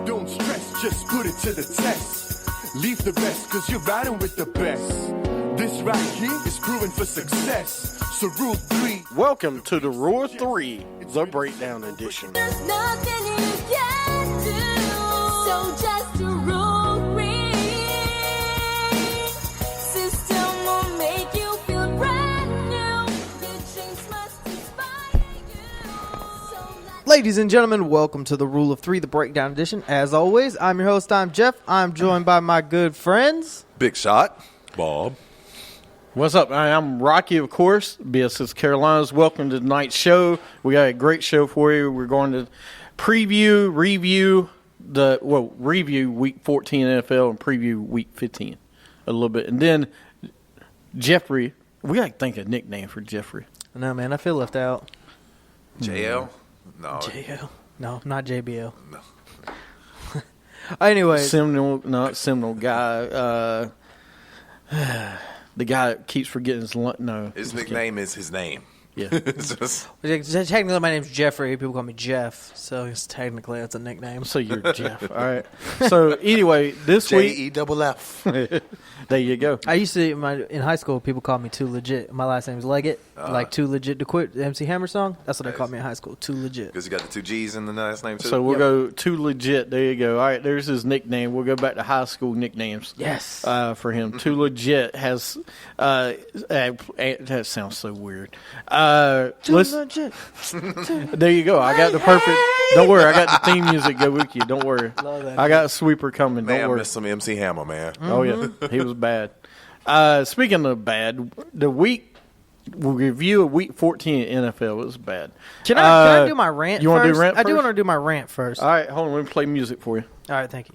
Don't stress, just put it to the test. Leave the best, cause you're riding with the best. This right here is proven for success. So Rule 3. Welcome to the Rule 3, the Breakdown Edition. There's nothing you can do, so just a Rule 3. System will make you feel brand new. Your dreams must inspire you. Ladies and gentlemen, welcome to the Rule of 3, the Breakdown Edition. As always, I'm your host, I'm Jeff. I'm joined by my good friends. Big Shot, Bob. What's up? I'm Rocky, of course, BSS Carolinas. Welcome to tonight's show. We got a great show for you. We're going to review Week 14 NFL and preview Week 15 a little bit. And then Jeffrey, we got to think of a nickname for Jeffrey. No, man, I feel left out. JL? No. JL. No, not JBL. No. Anyway. Seminole guy. The guy that keeps forgetting his no. His nickname is his name. Yeah. Technically, my name's Jeffrey. People call me Jeff, so technically that's a nickname. So you're Jeff. All right. So anyway, this week. J-E-F-F. There you go. I used to, in high school, people called me Too Legit. My last name is Leggett, like Too Legit to Quit, the MC Hammer song. That's what they called me in high school, Too Legit. Because you got the two G's in the last name, too? So we'll go Too Legit. There you go. All right, there's his nickname. We'll go back to high school nicknames. Yes. For him. Too Legit has, that sounds so weird. Too Legit. There you go. I got the perfect, don't worry, I got the theme music go with you. Don't worry. Love that. I got a sweeper coming. Man, Don't I worry. missed some MC Hammer, man. Oh, yeah. He was bad. Speaking of bad, we'll review a Week 14 NFL. It was bad. Can I do my rant first? You want to do rant first? I do want to do my rant first. All right, hold on. Let me play music for you. All right, thank you.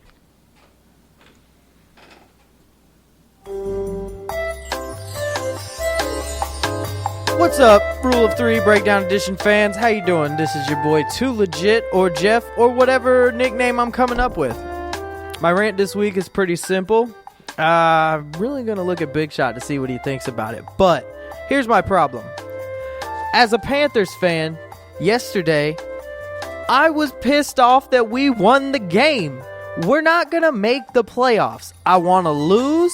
What's up, Rule of 3 Breakdown Edition fans? How you doing? This is your boy Too Legit or Jeff or whatever nickname I'm coming up with. My rant this week is pretty simple. I'm really going to look at Big Shot to see what he thinks about it. But here's my problem. As a Panthers fan, yesterday, I was pissed off that we won the game. We're not going to make the playoffs. I want to lose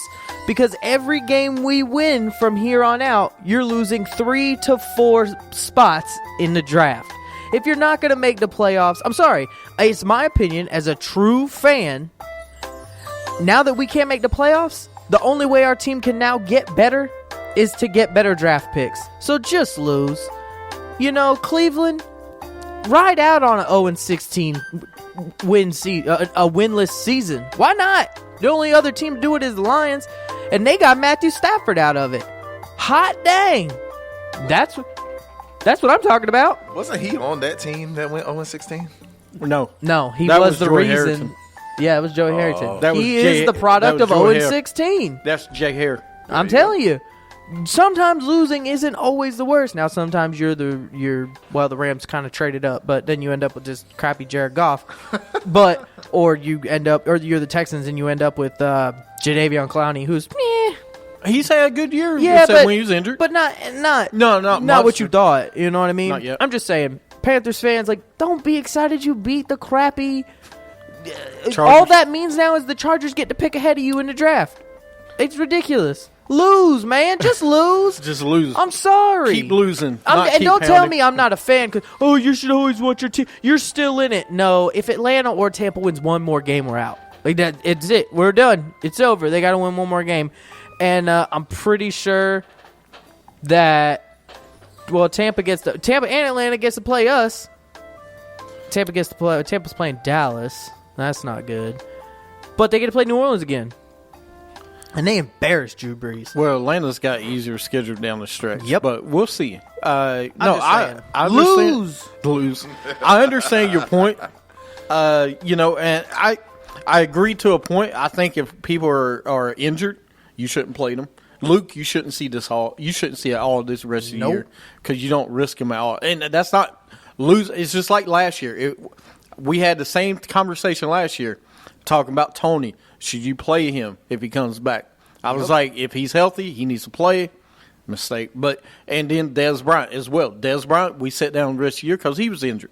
because every game we win from here on out, you're losing 3 to 4 spots in the draft. If you're not going to make the playoffs, I'm sorry. It's my opinion as a true fan. Now that we can't make the playoffs, the only way our team can now get better is to get better draft picks. So just lose. You know, Cleveland, ride out on an 0-16 a winless season. Why not? The only other team to do it is the Lions, and they got Matthew Stafford out of it. Hot dang. That's what I'm talking about. Wasn't he on that team that went 0-16? No. No, he That was the Joey reason. Harrington. Yeah, it was Joey Harrington. That was He Jay- is the product that of was Joey 0-16. That's Jay Hare. I'm telling you. Sometimes losing isn't always the worst. Now, sometimes the Rams kind of traded up, but then you end up with just crappy Jared Goff. or you're the Texans and you end up with Jadeveon Clowney, who's meh. He's had a good year. Yeah, except when he was injured. But not what you thought. You know what I mean? Not yet. I'm just saying, Panthers fans, don't be excited you beat the crappy. Chargers. All that means now is the Chargers get to pick ahead of you in the draft. It's ridiculous. Lose, man. Just lose. Just lose. I'm sorry. Keep losing. And don't tell me I'm not a fan because, you should always want your team. You're still in it. No, if Atlanta or Tampa wins one more game, we're out. Like that, it's it. We're done. It's over. They got to win one more game. And I'm pretty sure that, Tampa and Atlanta gets to play us. Tampa's playing Dallas. That's not good. But they get to play New Orleans again. And they embarrassed Drew Brees. Well, Atlanta's got easier schedule down the stretch. Yep. But we'll see. I Lose. I understand your point. And I agree to a point. I think if people are injured, you shouldn't play them. Luke, you shouldn't see this all. You shouldn't see it all this rest of the year because you don't risk them out. And that's not lose. It's just like last year. We had the same conversation last year talking about Tony. Should you play him if he comes back? I was like, if he's healthy, he needs to play. Mistake. And then Dez Bryant as well. Dez Bryant, we sat down the rest of the year because he was injured.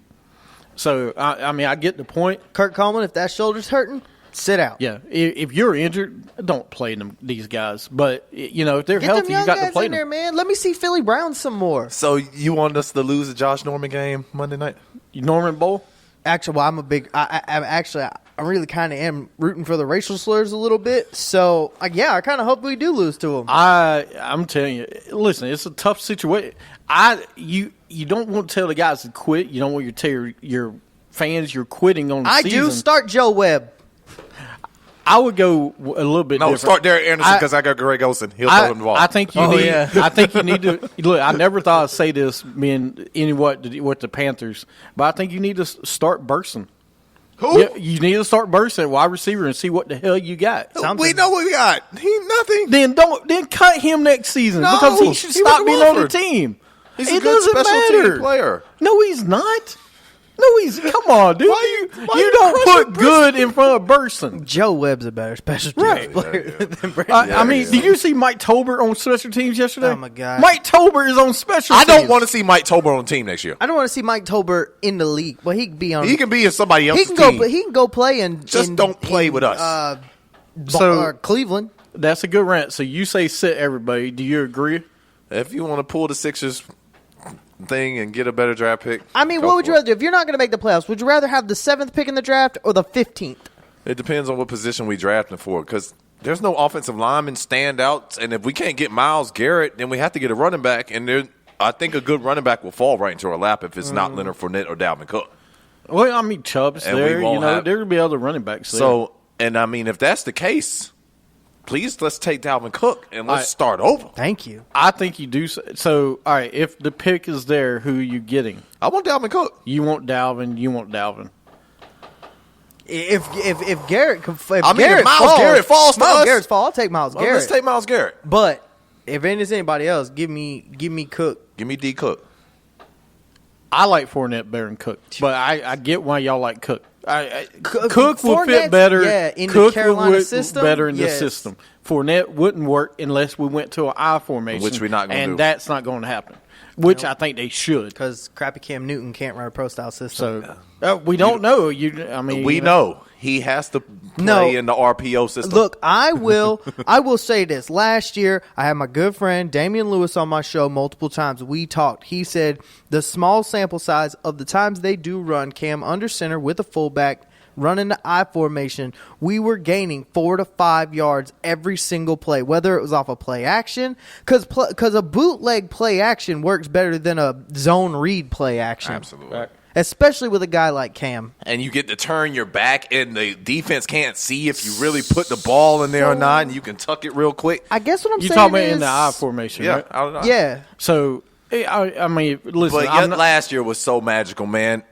So, I mean, I get the point. Kurt Coleman, if that shoulder's hurting, sit out. Yeah, if you're injured, don't play these guys. But, you know, if they're Get healthy, them you young got to guys play in them. there, man. Let me see Philly Brown some more. So you want us to lose the Josh Norman game Monday night? Norman Bowl? Actually, well, I'm a big. I really kind of am rooting for the racial slurs a little bit. So, yeah, I kind of hope we do lose to them. I'm telling you, listen, it's a tough situation. You don't want to tell the guys to quit. You don't want to tell your fans you're quitting on the I season. do start Joe Webb. I would go a little bit different. Start Derek Anderson because I got Greg Olsen. He'll throw him the ball. I think you need. I think you need to look. I never thought I'd say this, being what the Panthers, but I think you need to start Burson. Who? Yeah, you need to start Burson at wide receiver and see what the hell you got. We know what we got. He nothing. Then cut him next season No, because he should he stop was being on the Wolford. team. He's it a good doesn't special matter. team player. No, he's not. No, he's. Come on, dude. Why you you don't crushing put good in front of Burson. Joe Webb's a better special teams Right. player than Brandon. I mean, did you see Mike Tolbert on special teams yesterday? Oh, my God. Mike Tolbert is on special I teams. don't want to see Mike Tolbert on the team next year. I don't want to see Mike Tolbert in the league, but he can be on. He can be in somebody He else's can go. team. He can go play in. Just don't play with us. So- Cleveland. That's a good rant. So you say sit everybody. Do you agree? If you want to pull the Sixers thing and get a better draft pick, I mean, go what would for you it. rather do? If you're not going to make the playoffs, would you rather have the 7th pick in the draft or the 15th? It depends on what position we drafting for because there's no offensive lineman standouts, and if we can't get Myles Garrett, then we have to get a running back, and I think a good running back will fall right into our lap if it's not Leonard Fournette or Dalvin Cook. Well, I mean, Chubb's And we there. won't have- There will be other running backs there. So, and I mean, if that's the case, please let's take Dalvin Cook and let's start over. Thank you. I think you do. So, all right, if the pick is there, who are you getting? I want Dalvin Cook. You want Dalvin. You want Dalvin. If Garrett, if I mean, Garrett if Myles falls, Garrett falls to Myles us- Garrett's fall, I'll take Myles Well, Garrett. let's take Myles Garrett. But if it is anybody else, give me Cook. Give me D Cook. I like Fournette better than Cook, but I get why y'all like Cook. Cook will Fournette's- fit better. yeah, in the Cook Carolina would system, better in yes. the system. Fournette wouldn't work unless we went to an I formation, Which we're not gonna and do. that's not going to happen. Which I think they should. Because crappy Cam Newton can't run a pro style system. So we don't know. I mean, We know he has to play No. in the RPO system. Look, I will say this. Last year, I had my good friend Damian Lewis on my show multiple times. We talked. He said the small sample size of the times they do run Cam under center with a fullback, running the I formation, we were gaining 4 to 5 yards every single play, whether it was off a play action, because a bootleg play action works better than a zone read play action. Absolutely. Especially with a guy like Cam. And you get to turn your back, and the defense can't see if you really put the ball in there or not, and you can tuck it real quick. I guess what I'm you saying talking about is, in the I formation, Yeah, right? I don't know. yeah. So I mean, listen, But I'm not, last year was so magical, man.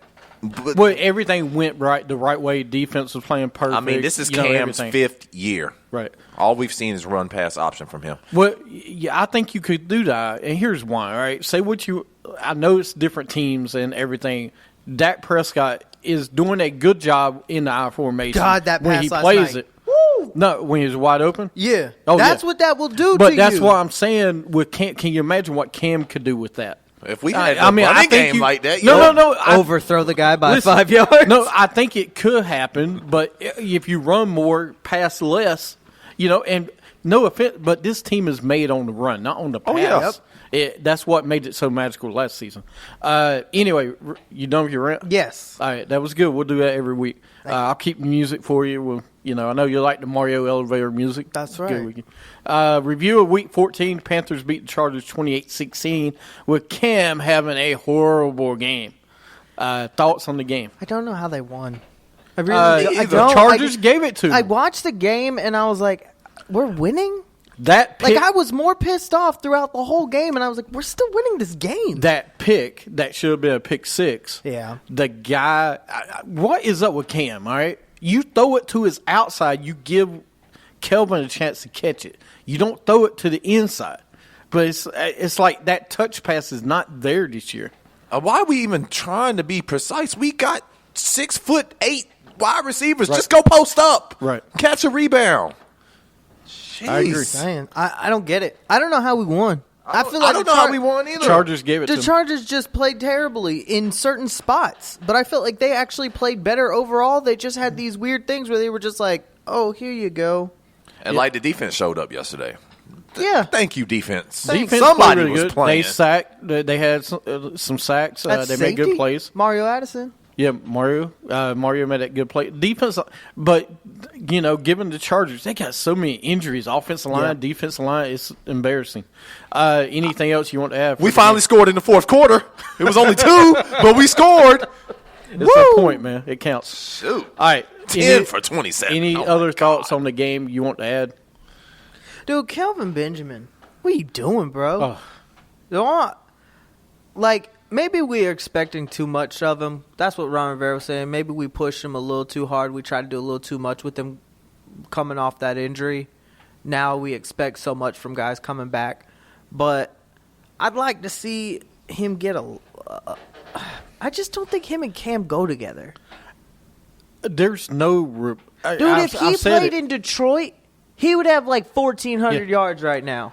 But, well, everything went the right way. Defense was playing perfect. I mean, this is you know, Cam's everything. 5th year. Right. All we've seen is run pass option from him. Well, yeah, I think you could do that, and here's why. All right, say what you. I know it's different teams and everything. Dak Prescott is doing a good job in the I formation. God, that when pass he last plays night. it. No, when he's wide open. Yeah. Oh, that's yeah. what that will do But to that's you. what I'm saying. With Cam, can you imagine what Cam could do with that? If we had I a mean, I running think game you- like that, No. Overthrow the guy by Listen, 5 yards. No, I think it could happen, but if you run more, pass less, and no offense, but this team is made on the run, not on the pass. yeah. That's what made it so magical last season. Anyway, you done with your rant? Yes. All right, that was good. We'll do that every week. I'll keep the music for you. I know you like the Mario elevator music. That's Good right. weekend. Review of Week 14. Panthers beat the Chargers 28-16 with Cam having a horrible game. Thoughts on the game? I don't know how they won. I really I The don't. Chargers gave it to them. I watched the game and I was like, we're winning? That pick, Like, I was more pissed off throughout the whole game, and I was like, we're still winning this game. that pick that should have been a pick six. Yeah. The guy, what is up with Cam? All right, you throw it to his outside, you give Kelvin a chance to catch it. You don't throw it to the inside. But it's like that touch pass is not there this year. Why are we even trying to be precise? We got 6'8" wide receivers. Just go post up. Right. Catch a rebound. I agree. Jeez. Man, I don't get it. I don't know how we won. I feel like I don't know how we won either. Chargers gave it to The them. Chargers just played terribly in certain spots, but I felt like they actually played better overall. They just had these weird things where they were just like, "Oh, here you go." And like the defense showed up yesterday. Yeah, Thank you, defense. Defense Somebody played really was good. playing. They sacked. They had some sacks. That's They made good safety? plays. Mario Addison. Yeah, Mario made that good play. Defense, but given the Chargers, they got so many injuries. Offensive line, Yeah. defensive line, it's embarrassing. Anything else you want to add? We finally scored in the fourth quarter. It was only 2, but we scored. It's a point, man. It counts. Shoot. All right, 10 for 27. Any Oh, other my thoughts God. on the game you want to add? Dude, Kelvin Benjamin, what are you doing, bro? Oh. Don't maybe we're expecting too much of him. That's what Ron Rivera was saying. Maybe we pushed him a little too hard. We tried to do a little too much with him coming off that injury. Now we expect so much from guys coming back. But I'd like to see him get I just don't think him and Cam go together. There's no. Dude, if he played in Detroit, he would have like 1,400 yards right now.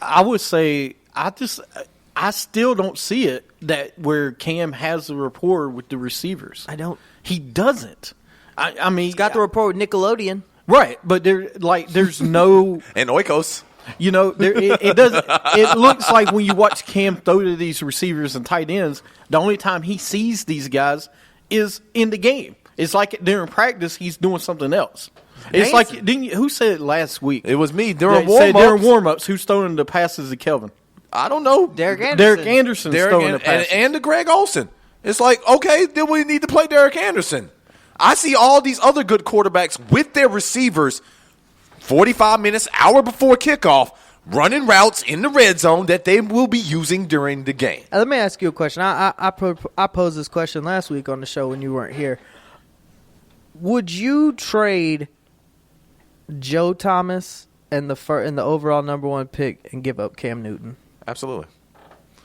I would say I still don't see it that where Cam has the rapport with the receivers. I don't. He doesn't. I mean, He's got the report with Nickelodeon. right, but there's no. And Oikos. It doesn't. It looks like when you watch Cam throw to these receivers and tight ends, the only time he sees these guys is in the game. It's like during practice, he's doing something else. It's like who said it last week? It was me They during said during warm-ups. warm-ups, who's throwing the passes to Kelvin? I don't know. Derek Anderson. Derek Anderson's Derek throwing the and, passes. and to Greg Olsen. It's like, okay, then we need to play Derek Anderson. I see all these other good quarterbacks with their receivers 45 minutes, hour before kickoff, running routes in the red zone that they will be using during the game. Let me ask you a question. I posed this question last week on the show when you weren't here. Would you trade Joe Thomas and the overall number 1 pick and give up Cam Newton? Absolutely.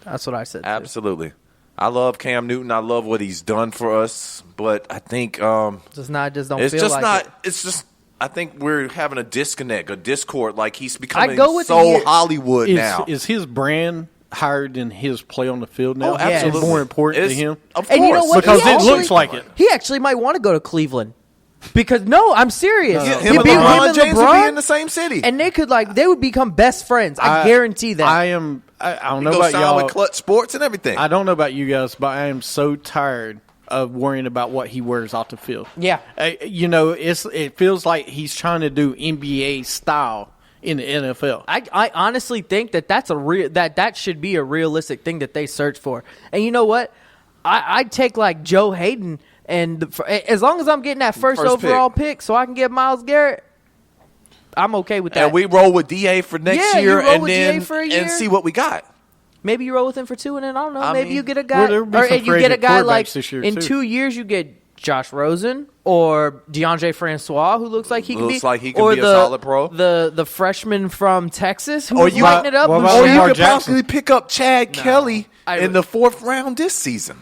That's what I said. too. Absolutely. I love Cam Newton. I love what he's done for us. But I think Just don't it's feel just like not it. it's just I think we're having a disconnect, a discord. Like he's becoming go with the so year- Hollywood now. Is his brand higher than his play on the field now? Oh, absolutely. It's more important It's- to him? Of course. And you know what? Because He it actually- looks like it. He actually might want to go to Cleveland. Because I'm serious. Yeah, He'd him and be- LeBron James would LeBron, be in the same city. and they would become best friends. I guarantee that. I don't know Go about sign y'all. with Clutch Sports and everything. I don't know about you guys, but I am so tired of worrying about what he wears off the field. Yeah. It feels like he's trying to do NBA style in the NFL. I honestly think that's that should be a realistic thing that they search for. And you know what? I'd take like Joe Hayden, and as long as I'm getting that first overall pick, so I can get Myles Garrett, I'm okay with that. And we roll with DA for next Yeah, you year, roll and with DA then for a year. and see what we got. Maybe you roll with him for 2, and then I don't know. I Maybe mean, you get a guy, well, there'll be or some and you get a free guy agent like quarterbacks this year, in too. 2 years you get Josh Rosen or DeAndre Francois, who looks like he can Looks be, like he can or be a solid pro. The freshman from Texas who Or was you- lighting it up. what who about Or showed- you Lamar could Jackson? possibly pick up Chad Kelly I- in the 4th round this season.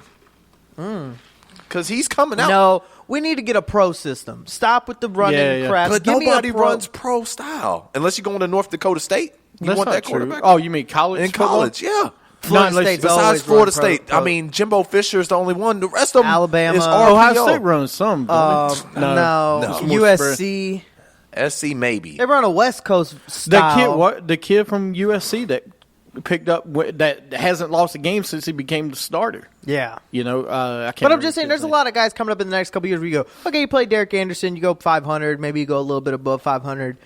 Because he's coming out. No, we need to get a pro system. Stop with the running Yeah. crap. But Give me a nobody pro. runs pro style. Unless you're going to North Dakota State. You That's want not that true. quarterback? Oh, you mean college? In football? college, yeah. Florida No, State's Besides always Florida run pro- State, pro. I mean, Jimbo Fisher is the only one. The rest of them Alabama. is Ohio RPO. State runs some. don't they? No, It's more USC. SC maybe. They run a West Coast The style. the kid from USC that picked up that hasn't lost a game since he became the starter. Yeah. I can't. But I'm just saying, there's a lot of guys coming up in the next couple years where you go, okay, you play Derek Anderson, you go 500, maybe you go a little bit above 500.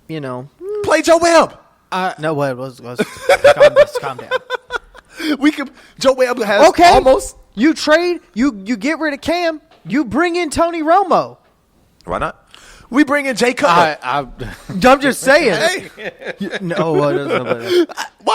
You know. Play Joe Webb. No, what was calm down. We could. Joe Webb has Okay. almost. You trade, you get rid of Cam, you bring in Tony Romo. Why not? We bring in Jay Cutler. I'm just saying. Hey, No, why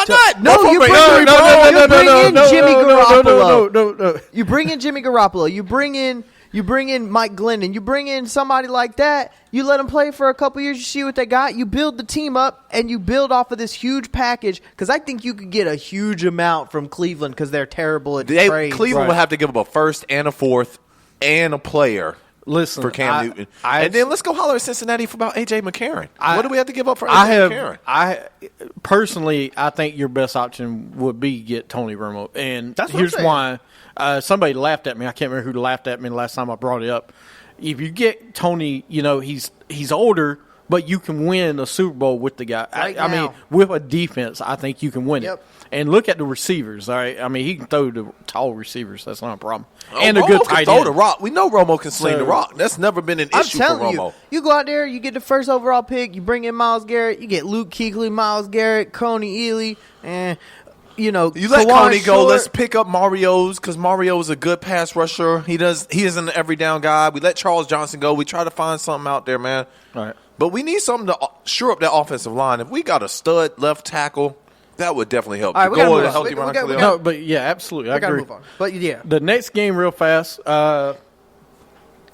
not? No, you bring in Jimmy Garoppolo. No. You bring in Jimmy Garoppolo. You bring in Mike Glennon. You bring in somebody like that. You let them play for a couple years. You see what they got. You build the team up, and you build off of this huge package. Because I think you could get a huge amount from Cleveland because they're terrible at trades. Cleveland would have to give up a 1st and a 4th and a player Listen, for Cam Newton. And then let's go holler at Cincinnati for about A.J. McCarron. What do we have to give up for A.J. McCarron? Personally, I think your best option would be get Tony Romo. And That's what here's I'm saying. why. Somebody laughed at me. I can't remember who laughed at me the last time I brought it up. If you get Tony, he's older, but you can win a Super Bowl with the guy. I mean, with a defense, I think you can win it. And look at the receivers, all right? I mean, he can throw the tall receivers. That's not a problem. And a good tight throw end. the rock. We know Romo can sling the rock. That's never been an issue for Romo. You go out there, you get the first overall pick, you bring in Myles Garrett, you get Luke Kuechly, Myles Garrett, Coney Ealy, and you let Coney go. Let's pick up Mario's because Mario is a good pass rusher. He isn't an every down guy. We let Charles Johnson go. We try to find something out there, man. All right. But we need something to shore up that offensive line. If we got a stud left tackle, that would definitely help. All right, we gotta move on. No, but yeah, absolutely. I We gotta agree. move on. But yeah, The next game, real fast. I'm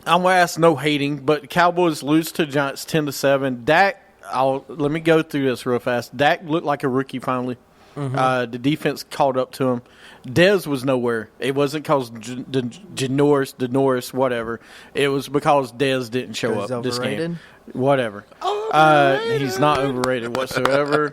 gonna ask no hating, but the Cowboys lose to the Giants 10-7. Dak, let me go through this real fast. Dak looked like a rookie finally. The defense caught up to him. Dez was nowhere. It wasn't because Denoris, whatever. It was because Dez didn't show up this game. Whatever. He's not overrated whatsoever.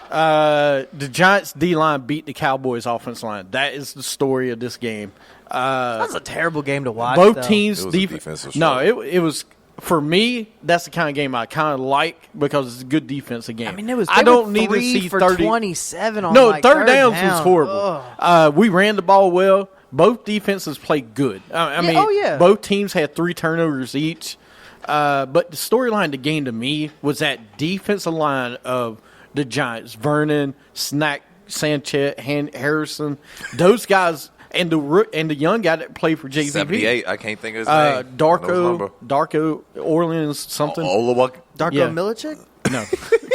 The Giants D-line beat the Cowboys offense line. That is the story of this game. that was a terrible game to watch. Both though. teams' It was a defense. defensive No, struggle. it was for me. That's the kind of game I kind of like because it's a good defensive game. I mean, it was. I don't need to 3 see for 30. 27 on No, like third downs down. was horrible. We ran the ball well. Both defenses played good. I mean, both teams had 3 turnovers each. But the storyline of the game to me was that defensive line of the Giants, Vernon, Snack, Sanchez, Harrison, those guys, and the young guy that played for JVP. 78, I can't think of his name. Darko Orleans something. Darko Milicic? No,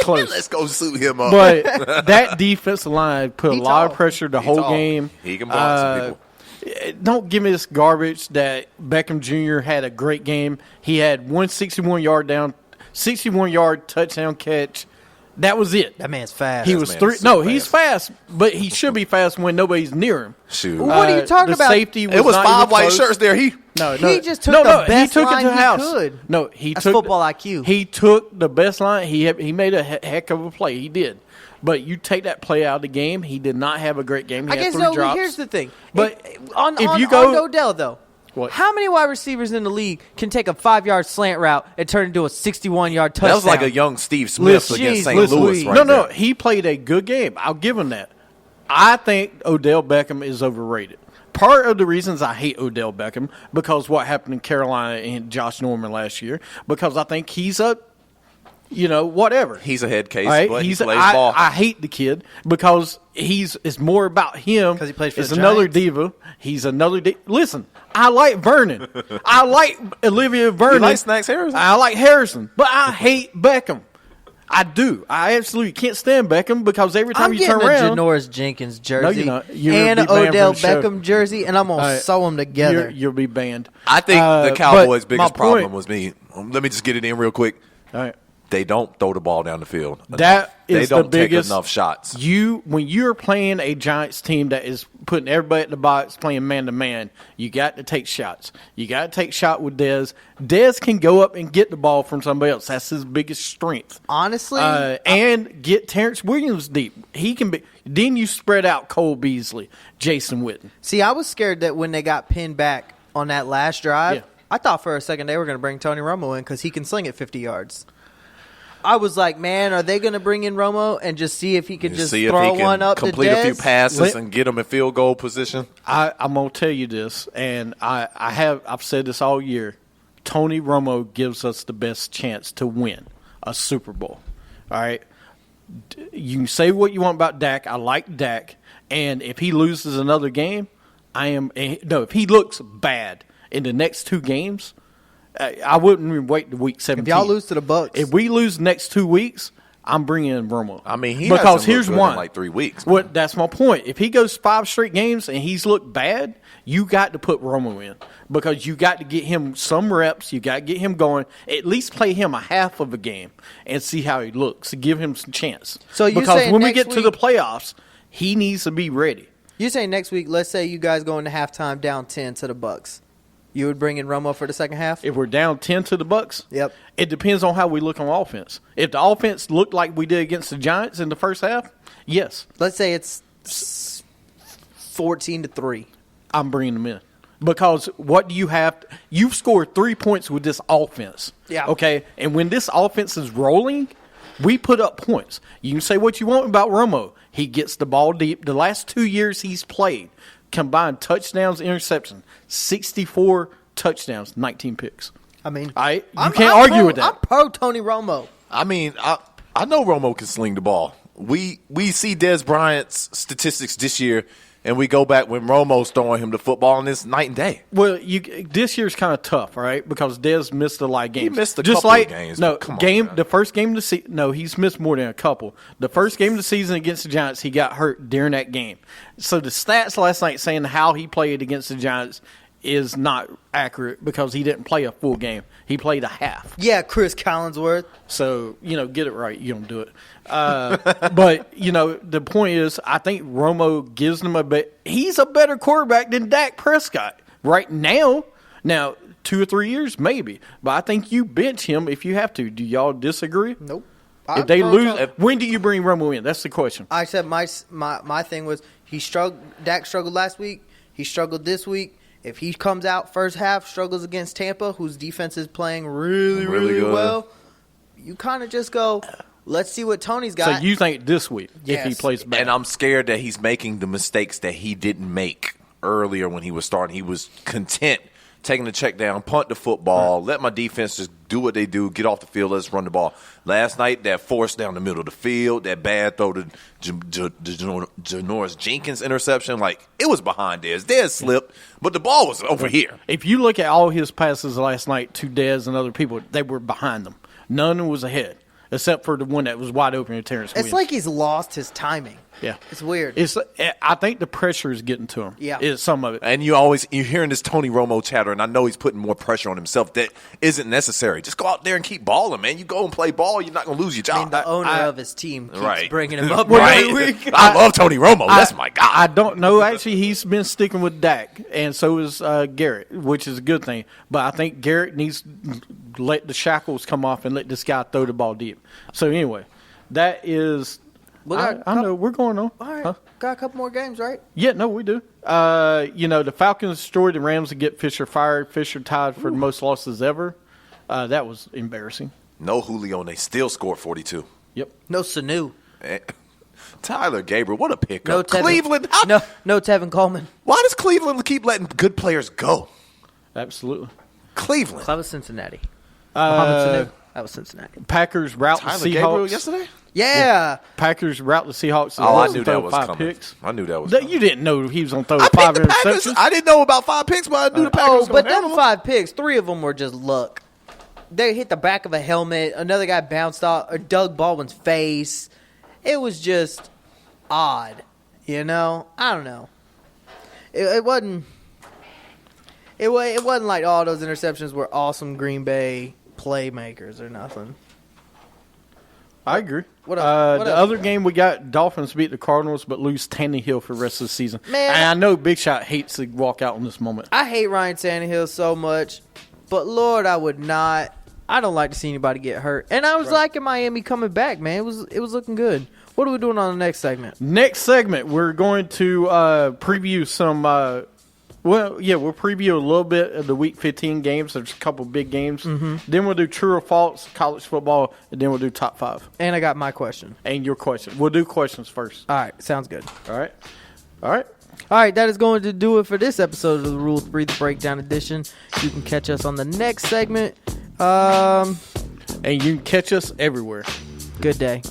close. Let's go suit him up. But that defensive line put a lot tall. of pressure the whole game. He can block some people. Don't give me this garbage that Beckham Jr. had a great game. He had 61-yard touchdown catch. That was it. That man's fast. He was he's fast, but he should be fast when nobody's near him. Shoot. Well, what are you talking the about? Safety was It was not 5 even white close. shirts there. He just took the best he took line it to the he house. could. No, he That's took football IQ. He took the best line. He made a heck of a play. He did. But you take that play out of the game, he did not have a great game. He had 3 drops. Here's the thing. But on you go- on Odell though, What? how many wide receivers in the league can take a 5-yard slant route and turn into a 61-yard touchdown? That was like a young Steve Smith against St. Louis right No, there. he played a good game. I'll give him that. I think Odell Beckham is overrated. Part of the reasons I hate Odell Beckham because what happened in Carolina and Josh Norman last year, because I think he's whatever. He's a head case, All right? but he He's plays ball. I hate the kid because it's more about him. Because he plays for He's the another Giants? diva. He's another Listen, I like Vernon. I like Olivia Vernon. You like Snacks Harrison? I like Harrison, but I hate Beckham. I do. I absolutely can't stand Beckham because every time I'm you getting turn around, a Janoris Jenkins jersey No, you're not. You're and gonna an be banned Odell from the show. Beckham jersey, and I'm gonna sew them together. you'll be banned. I think the but Cowboys' my biggest point- problem was me. Let me just get it in real quick. All right. They don't throw the ball down the field. That They is don't the biggest. take enough shots. When you're playing a Giants team that is putting everybody at the box, playing man to man, you got to take shots. You got to take shot with Dez. Dez can go up and get the ball from somebody else. That's his biggest strength. Honestly, And get Terrence Williams deep. He can be. Then you spread out Cole Beasley, Jason Witten. see, I was scared that when they got pinned back on that last drive, Yeah. I thought for a second they were going to bring Tony Romo in because he can sling it 50 yards. I was like, man, are they going to bring in Romo and just see if he can just See if throw he can one up complete to a few Dez? passes and get them in field goal position. I'm gonna tell you this, and I've said this all year. Tony Romo gives us the best chance to win a Super Bowl. All right, you can say what you want about Dak. I like Dak, and if he loses another game, if he looks bad in the next 2 games, I wouldn't even wait to week 17. If y'all lose to the Bucks, If we lose the next 2 weeks, I'm bringing in Romo. I mean, he because hasn't here's looked good one. in like 3 weeks. man. What that's my point. If he goes 5 straight games and he's looked bad, you got to put Romo in because you got to get him some reps. You got to get him going. At least play him a half of a game and see how he looks. Give him some chance. So you because saying when we next get to the week- playoffs, he needs to be ready. you say next week, let's say you guys go into halftime down 10 to the Bucks. You would bring in Romo for the second half? If we're down 10 to the Bucks, Yep. it depends on how we look on offense. If the offense looked like we did against the Giants in the first half, yes, Let's say it's 14-3. I'm bringing them in. Because what do you have? You've scored 3 points with this offense. Yeah. Okay? And when this offense is rolling, we put up points. You can say what you want about Romo. He gets the ball deep. The last 2 years he's played, combined touchdowns, interceptions, 64 touchdowns, 19 picks. I mean, You can't argue with that. I'm pro Tony Romo. I mean, I know Romo can sling the ball. We see Dez Bryant's statistics this year, and we go back when Romo's throwing him the football, and it's night and day. Well, this year's kind of tough, right? Because Dez missed a lot of games. He missed a Just couple like, of games. No, but come game. on, The first game of the season. No, he's missed more than a couple. The first game of the season against the Giants, he got hurt during that game. So the stats last night saying how he played against the Giants is not accurate because he didn't play a full game. He played a half. Yeah, Chris Collinsworth. So, get it right. You don't do it. But, the point is, I think Romo gives them he's a better quarterback than Dak Prescott right now. Now, 2 or 3 years, maybe. But I think you bench him if you have to. Do y'all disagree? Nope. If they lose, when do you bring Romo in? That's the question. I said my thing was Dak struggled last week. He struggled this week. If he comes out first half, struggles against Tampa, whose defense is playing really good. well, you kind of just go, let's see what Tony's got. So you think this week, if he Yes. plays bad? And I'm scared that he's making the mistakes that he didn't make earlier when he was starting. He was content taking the check down, punt the football, let my defense just do what they do, get off the field, let's run the ball. Last night, that force down the middle of the field, that bad throw to Janoris Jenkins interception, it was behind Dez. Dez slipped, but the ball was over here. If you look at all his passes last night to Dez and other people, they were behind them. None was ahead, except for the one that was wide open to Terrence Williams. It's like he's lost his timing. Yeah. It's weird. I think the pressure is getting to him. Yeah. It's some of it. And you're hearing this Tony Romo chatter, and I know he's putting more pressure on himself that isn't necessary. Just go out there and keep balling, man. You go and play ball, you're not going to lose your I mean, job. the owner of his team keeps Right. bringing him up Right. every week. I love Tony Romo. That's my guy. I don't know. Actually, he's been sticking with Dak, and so is Garrett, which is a good thing. But I think Garrett needs to let the shackles come off and let this guy throw the ball deep. So anyway, that is I know we're going on. All right. Huh? Got a couple more games, right? Yeah, no, we do. The Falcons destroyed the Rams to get Fisher fired. Fisher tied for the most losses ever. That was embarrassing. No Julio, and they still scored 42. Yep. No Sanu. Tyler Gabriel, what a pickup. No Tevin, Cleveland. No Tevin Coleman. Why does Cleveland keep letting good players go? Absolutely. Cleveland. That was Cincinnati. Mohamed Sanu. That was Cincinnati. Packers route Tyler the Seahawks. Gabriel yesterday? Yeah. Packers route the Seahawks. Oh, I and knew throw that was 5 coming. picks. I knew that was coming. You didn't know he was going to throw I 5 picked the Packers. interceptions. I didn't know about 5 picks, but I knew the Packers Oh, was but gonna them handle 5 picks, 3 of them were just luck. They hit the back of a helmet. Another guy bounced off or Doug Baldwin's face. It was just odd, I don't know. It wasn't. It wasn't like all those interceptions were awesome Green Bay playmakers or nothing. I agree. What else? What the else? other game we got, Dolphins beat the Cardinals but lose Tannehill for the rest of the season. Man. And I know Big Shot hates to walk out on this moment. I hate Ryan Tannehill so much, but Lord, I would not. I don't like to see anybody get hurt. And I was liking Miami coming back, man. It was looking good. What are we doing on the next segment? Next segment, we're going to preview some we'll preview a little bit of the Week 15 games. There's a couple big games. Mm-hmm. Then we'll do true or false college football, and then we'll do top 5. And I got my question. And your question. We'll do questions first. All right, sounds good. All right. All right, that is going to do it for this episode of the Rule 3, the Breakdown Edition. You can catch us on the next segment. And you can catch us everywhere. Good day.